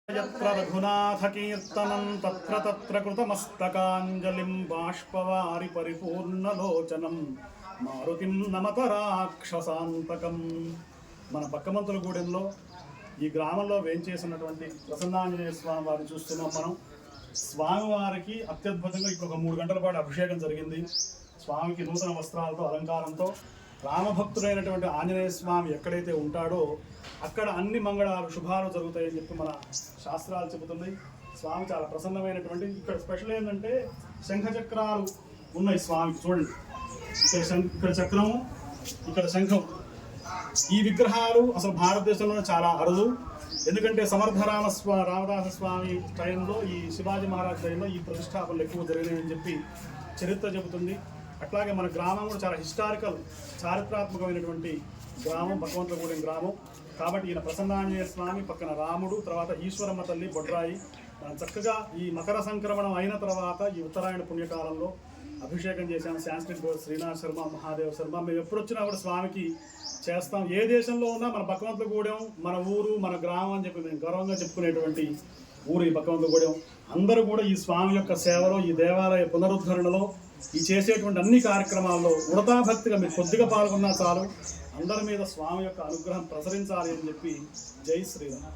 यत्र रघुनाथकीर्तनं तत्र तत्र कृतमस्तकाञ्जलिं बाष्पवारि परिपूर्णलोचनं మారుతిం నమత రాక్షసాంతకం. మన బక్కమంతులగూడెంలో ఈ గ్రామంలో వేంచేసినటువంటి ప్రసన్నాంజనేయ స్వామి వారిని చూస్తున్నాం. మనం స్వామివారికి అత్యద్భుతంగా ఇప్పుడు ఒక 3 గంటల పాటు అభిషేకం జరిగింది. స్వామికి నూతన వస్త్రాలతో అలంకారంతో రామభక్తుడైనటువంటి ఆంజనేయ స్వామి ఎక్కడైతే ఉంటాడో అక్కడ అన్ని మంగళాలు శుభాలు జరుగుతాయని చెప్పి మన శాస్త్రాలు చెబుతున్నాయి. స్వామి చాలా ప్రసన్నమైనటువంటి, ఇక్కడ స్పెషల్ ఏంటంటే శంఖచక్రాలు ఉన్నాయి స్వామికి. చూడండి, ఇక్కడ చక్రము, ఇక్కడ శంఖం. ఈ విగ్రహాలు అసలు భారతదేశంలో చాలా అరుదు. ఎందుకంటే సమర్థ రామదాస స్వామి టైంలో, ఈ శివాజీ మహారాజ్ టైంలో ఈ ప్రతిష్టాపనలు ఎక్కువ జరిగినాయని చెప్పి చరిత్ర చెబుతుంది. అట్లాగే మన గ్రామం కూడా చాలా హిస్టారికల్, చారిత్రాత్మకమైనటువంటి గ్రామం, భగవంతులగూడెం గ్రామం. కాబట్టి ఈయన ప్రసన్నాంజనేయ స్వామి, పక్కన రాముడు, తర్వాత ఈశ్వరమ్మ తల్లి బొడ్రాయి. మనం చక్కగా ఈ మకర సంక్రమణం అయిన తర్వాత ఈ ఉత్తరాయణ పుణ్యకాలంలో అభిషేకం చేశాము. Sanskrit board Srinath Sharma, Mahadev Sharma. మేము ఎప్పుడు వచ్చినా కూడా స్వామికి చేస్తాం. ఏ దేశంలో ఉన్నా మన భగవంతులగూడెం మన ఊరు, మన గ్రామం అని చెప్పి మేము గర్వంగా చెప్పుకునేటువంటి ఊరు ఈ భగవంతులగూడెం. అందరూ కూడా ఈ స్వామి యొక్క సేవలో, ఈ దేవాలయ పునరుద్ధరణలో, ఈ చేసేటువంటి అన్ని కార్యక్రమాల్లో ఉడతాభక్తిగా మీరు కొద్దిగా పాల్గొన్నా చాలు. అందరి మీద స్వామి యొక్క అనుగ్రహం ప్రసరించాలి అని చెప్పి జై శ్రీరామ్.